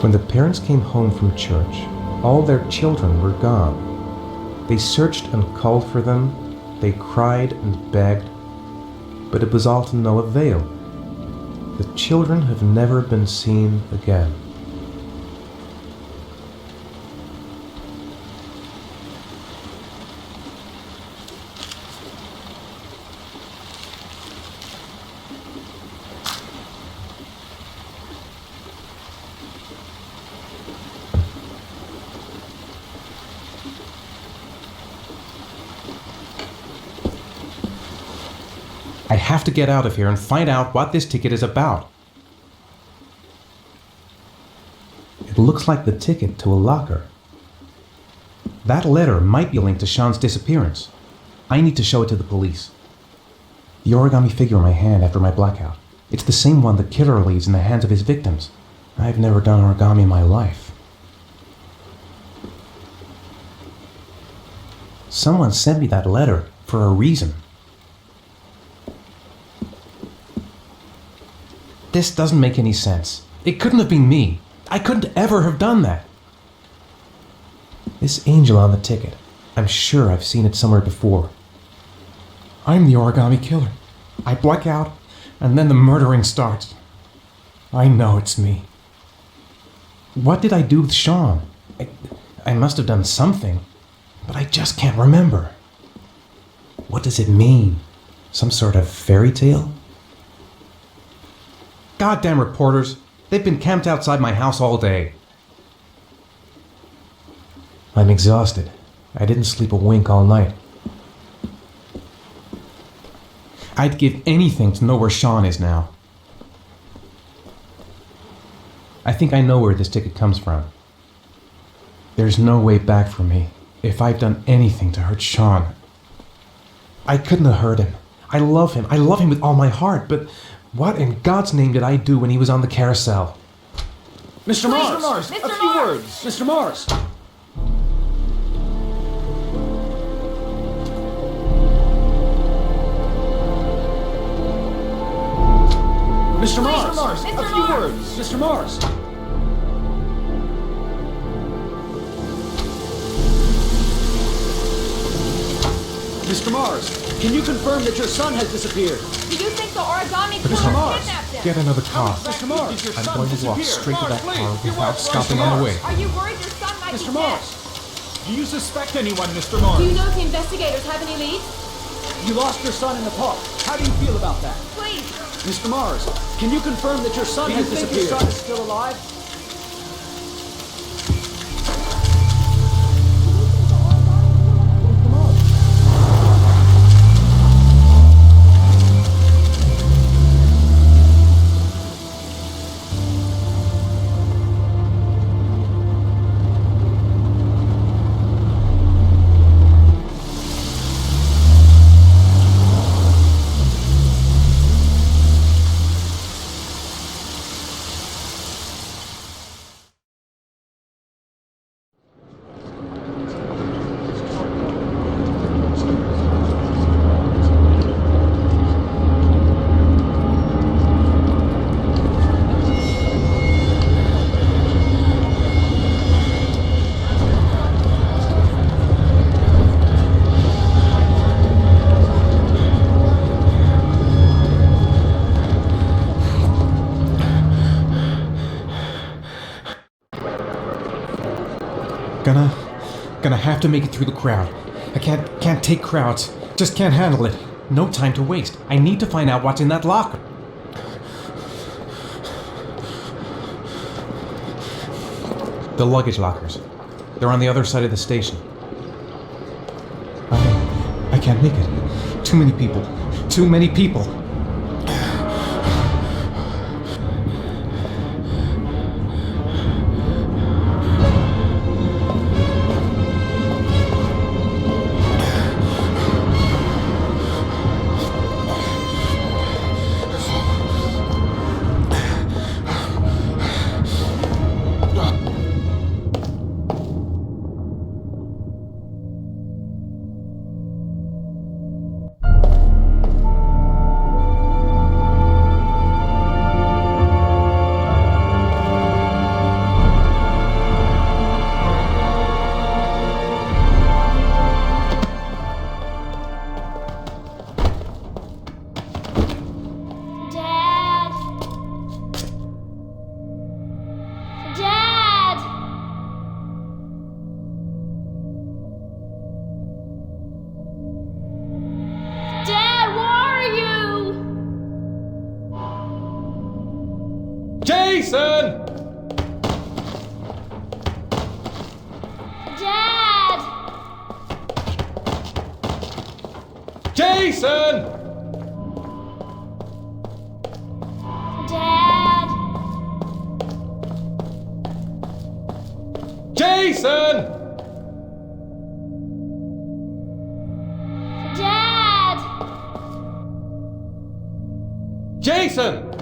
When the parents came home from church, all their children were gone. They searched and called for them, they cried and begged, but it was all to no avail. The children have never been seen again. I have to get out of here and find out what this ticket is about. It looks like the ticket to a locker. That letter might be linked to Sean's disappearance. I need to show it to the police. The origami figure in my hand after my blackout. It's the same one the killer leaves in the hands of his victims. I've never done origami in my life. Someone sent me that letter for a reason. This doesn't make any sense. It couldn't have been me. I couldn't ever have done that. This angel on the ticket, I'm sure I've seen it somewhere before. I'm the Origami Killer. I black out, and then the murdering starts. I know it's me. What did I do with Sean? I must have done something, but I just can't remember. What does it mean? Some sort of fairy tale? Goddamn reporters! They've been camped outside my house all day. I'm exhausted. I didn't sleep a wink all night. I'd give anything to know where Sean is now. I think I know where this ticket comes from. There's no way back for me if I've done anything to hurt Sean. I couldn't have hurt him. I love him. I love him with all my heart, but what in God's name did I do when he was on the carousel? Mr. Mars! A few words! Mr. Mars! Mr. Mars! A few words! Mr. Mars! Mr. Mars, can you confirm that your son has disappeared? Do you think the origami Mr. killer Mars, kidnapped him? get another car. Mr. Mars, I'm going to walk straight to that car without stopping on the way. Are you worried your son might Mr. be Mars, dead? do you suspect anyone, Mr. Mars? Do you know if the investigators have any leads? You lost your son in the park. How do you feel about that? Please. Mr. Mars, can you confirm that your son has disappeared? Your son is still alive? Gonna have to make it through the crowd. I can't take crowds. Just can't handle it. No time to waste. I need to find out what's in that locker. The luggage lockers. They're on the other side of the station. I can't make it. Too many people. Too many people. Jason! Dad! Jason! Dad! Jason! Dad! Jason!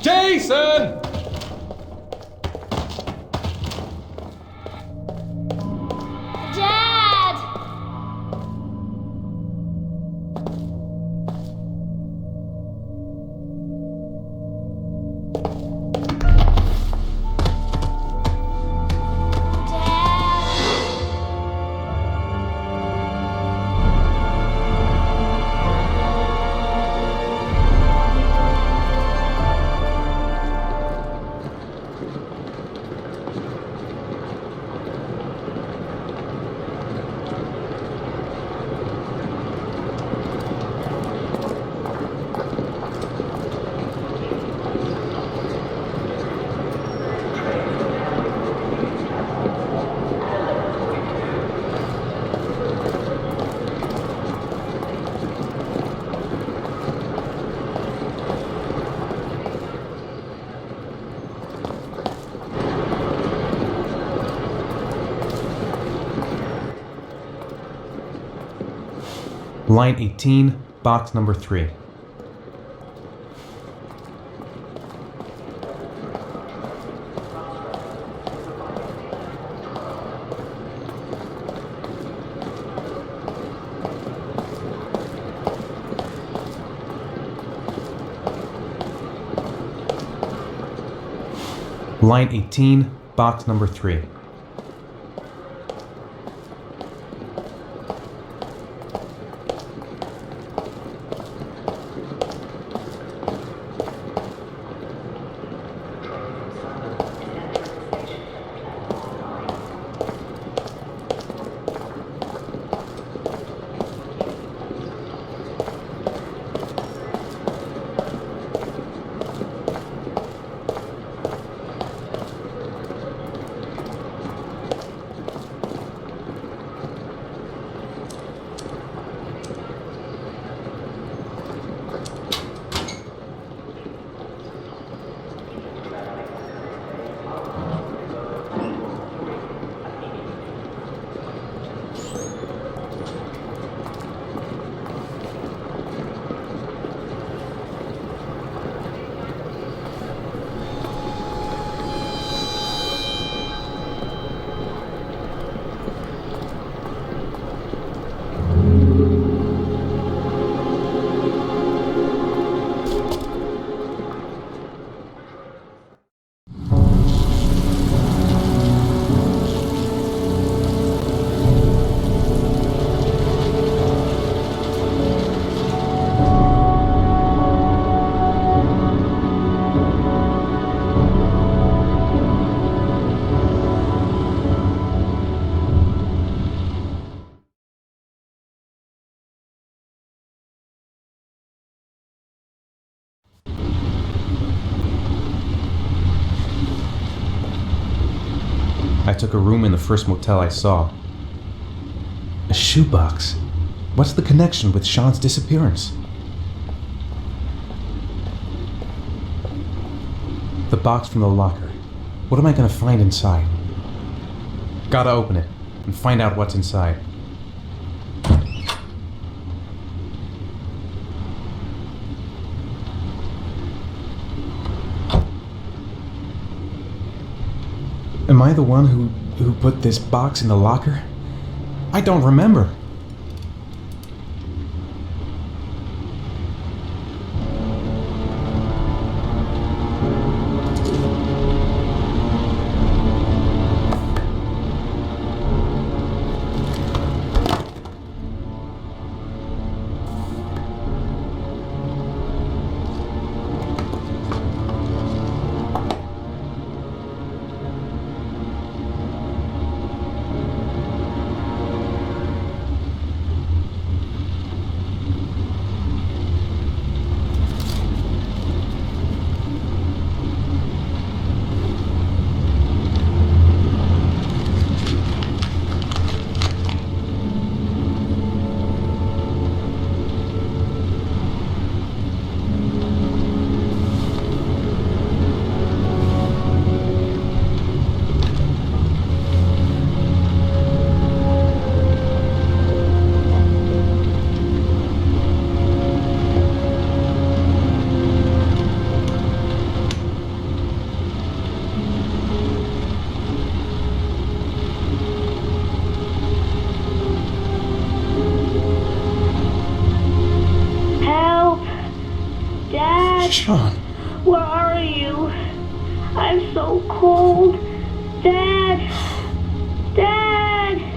Jason! Dad! Line 18, box number 3. Line 18, box number 3. I took a room in the first motel I saw. A shoebox. What's the connection with Sean's disappearance? The box from the locker. What am I gonna find inside? Gotta open it and find out what's inside. Am I the one who put this box in the locker? I don't remember. Sean. Where are you? I'm so cold. Dad! Dad!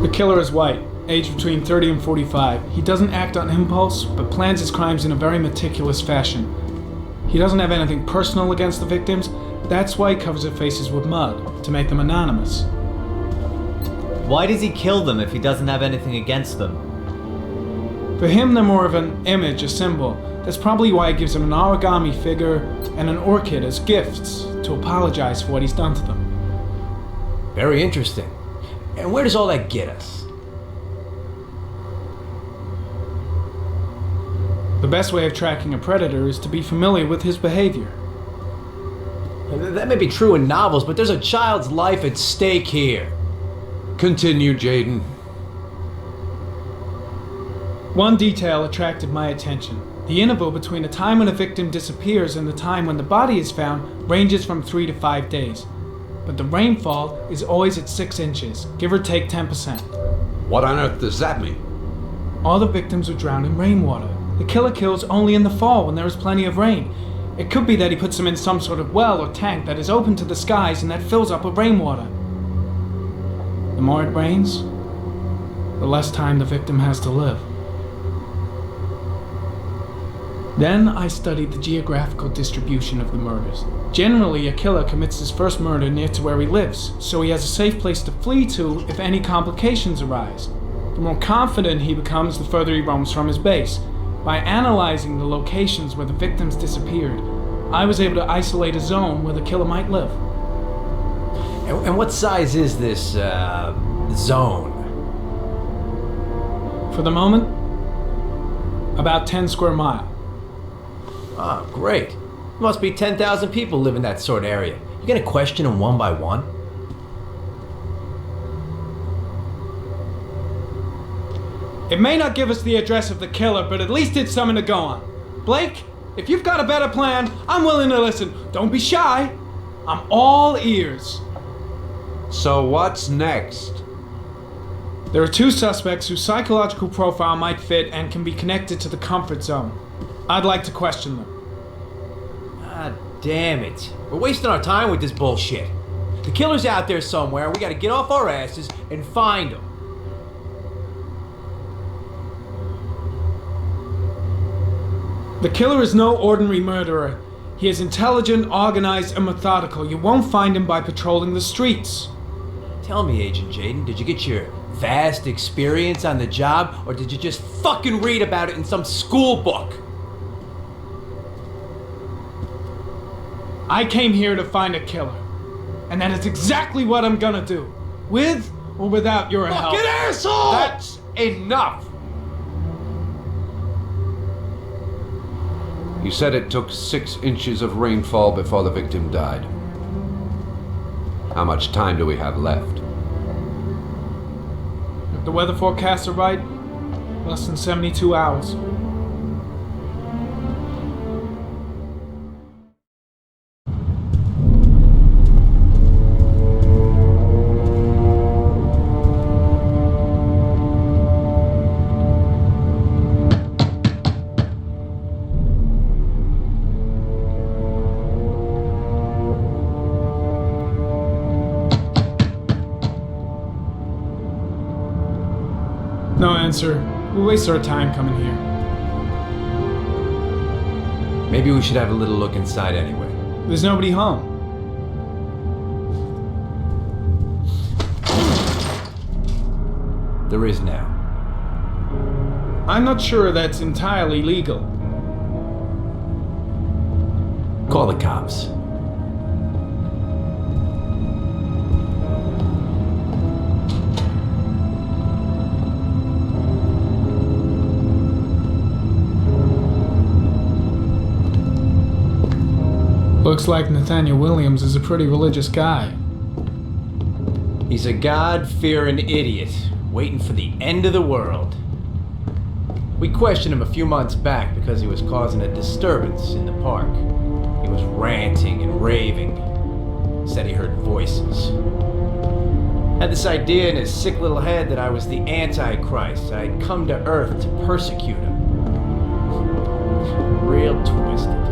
The killer is white, aged between 30 and 45. He doesn't act on impulse, but plans his crimes in a very meticulous fashion. He doesn't have anything personal against the victims. That's why he covers their faces with mud, to make them anonymous. Why does he kill them if he doesn't have anything against them? For him, they're more of an image, a symbol. That's probably why he gives them an origami figure and an orchid as gifts to apologize for what he's done to them. Very interesting. And where does all that get us? The best way of tracking a predator is to be familiar with his behavior. That may be true in novels, but there's a child's life at stake here. Continue, Jaden. One detail attracted my attention. The interval between the time when a victim disappears and the time when the body is found ranges from 3 to 5 days. But the rainfall is always at 6 inches, give or take 10%. What on earth does that mean? All the victims were drowned in rainwater. The killer kills only in the fall when there is plenty of rain. It could be that he puts them in some sort of well or tank that is open to the skies and that fills up with rainwater. The more it rains, the less time the victim has to live. Then I studied the geographical distribution of the murders. Generally, a killer commits his first murder near to where he lives, so he has a safe place to flee to if any complications arise. The more confident he becomes, the further he roams from his base. By analyzing the locations where the victims disappeared, I was able to isolate a zone where the killer might live. And what size is this, zone? For the moment, about 10 square miles. Ah, great. Must be 10,000 people live in that sort of area. You gonna question them one by one? It may not give us the address of the killer, but at least it's something to go on. Blake, if you've got a better plan, I'm willing to listen. Don't be shy. I'm all ears. So what's next? There are 2 suspects whose psychological profile might fit and can be connected to the comfort zone. I'd like to question them. Ah, damn it. We're wasting our time with this bullshit. The killer's out there somewhere, and we gotta get off our asses and find him. The killer is no ordinary murderer. He is intelligent, organized, and methodical. You won't find him by patrolling the streets. Tell me, Agent Jaden, did you get your vast experience on the job, or did you just fucking read about it in some school book? I came here to find a killer. And that is exactly what I'm gonna do. With or without your help. Fucking asshole! That's enough! You said it took 6 inches of rainfall before the victim died. How much time do we have left? If the weather forecasts are right, less than 72 hours. Spencer. We waste our time coming here. Maybe we should have a little look inside anyway. There's nobody home. There is now. I'm not sure that's entirely legal. Call the cops. Looks like Nathaniel Williams is a pretty religious guy. He's a God-fearing idiot, waiting for the end of the world. We questioned him a few months back because he was causing a disturbance in the park. He was ranting and raving. Said he heard voices. Had this idea in his sick little head that I was the Antichrist. I'd come to Earth to persecute him. Real twisted.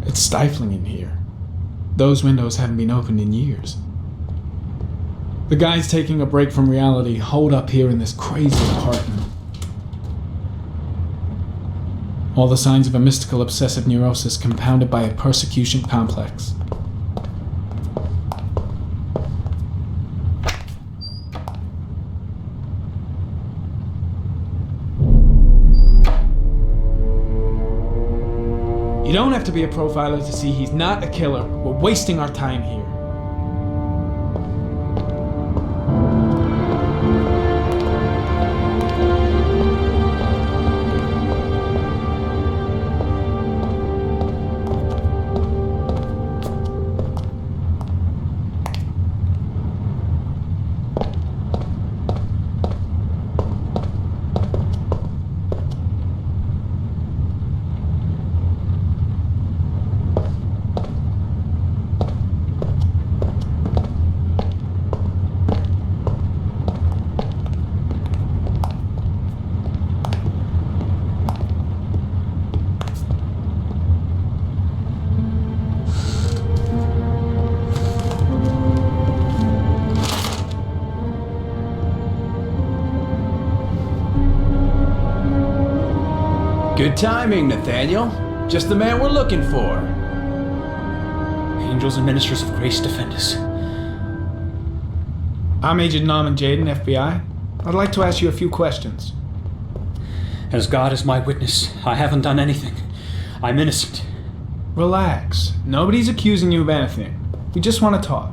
It's stifling in here. Those windows haven't been opened in years. The guys taking a break from reality holed up here in this crazy apartment. All the signs of a mystical obsessive neurosis compounded by a persecution complex. You don't have to be a profiler to see he's not a killer. We're wasting our time here. Good timing, Nathaniel. Just the man we're looking for. Angels and ministers of grace defend us. I'm Agent Normand Jaden, FBI. I'd like to ask you a few questions. As God is my witness, I haven't done anything. I'm innocent. Relax. Nobody's accusing you of anything. We just want to talk.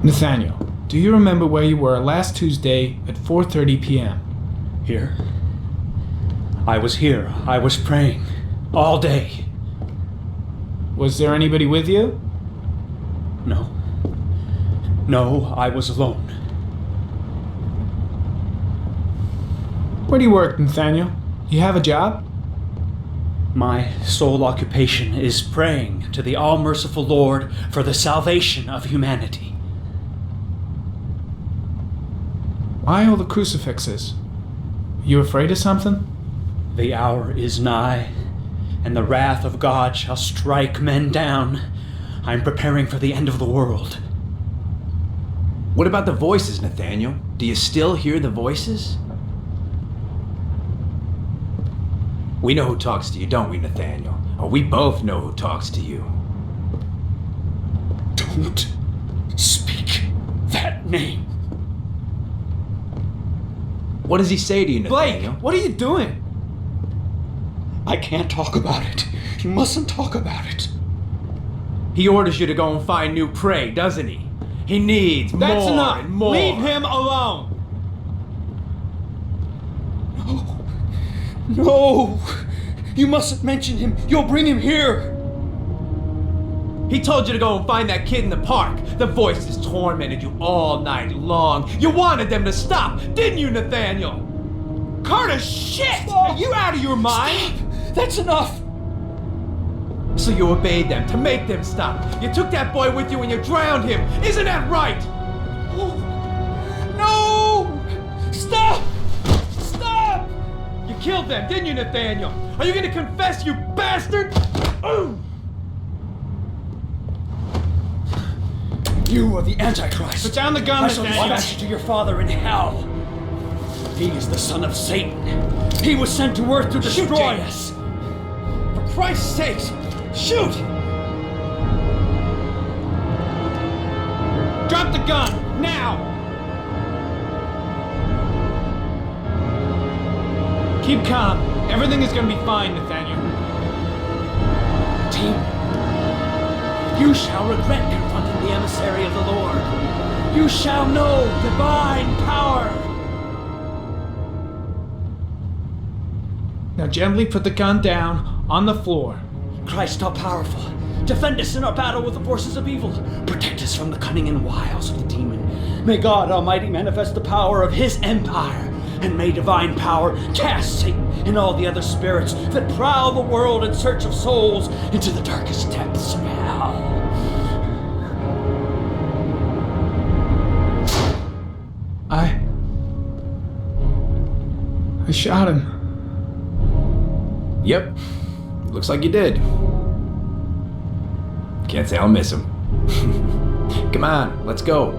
Nathaniel, do you remember where you were last Tuesday at 4:30 p.m.? Here? I was here. I was praying. All day. Was there anybody with you? No. No, I was alone. Where do you work, Nathaniel? You have a job? My sole occupation is praying to the all-merciful Lord for the salvation of humanity. Why all the crucifixes? You afraid of something? The hour is nigh, and the wrath of God shall strike men down. I'm preparing for the end of the world. What about the voices, Nathaniel? Do you still hear the voices? We know who talks to you, don't we, Nathaniel? Or we both know who talks to you. Don't speak that name. What does he say to you, Blake, Nathaniel? what are you doing? I can't talk about it. You mustn't talk about it. He orders you to go and find new prey, doesn't he? He needs That's more enough. and more. Leave him alone. No! You mustn't mention him. You'll bring him here. He told you to go and find that kid in the park. The voices tormented you all night long. You wanted them to stop, didn't you, Nathaniel? Carter, shit! Stop. Are you out of your mind? Stop. That's enough. So you obeyed them to make them stop. You took that boy with you and you drowned him. Isn't that right? No! Stop! Stop! You killed them, didn't you, Nathaniel? Are you gonna confess, you bastard? You are the Antichrist. Put down the gun, I shall Nathaniel. dispatch you to your father in hell. He is the son of Satan. He was sent to earth to destroy us. For Christ's sake, shoot! Drop the gun, now! Keep calm. Everything is gonna be fine, Nathaniel. Team, you shall regret confronting the emissary of the Lord. You shall know divine power. Now gently put the gun down on the floor. Christ all powerful, defend us in our battle with the forces of evil. Protect us from the cunning and wiles of the demon. May God Almighty manifest the power of his empire, and may divine power cast Satan and all the other spirits that prowl the world in search of souls into the darkest depths of hell. I shot him. Yep. Looks like you did. Can't say I'll miss him. Come on, let's go.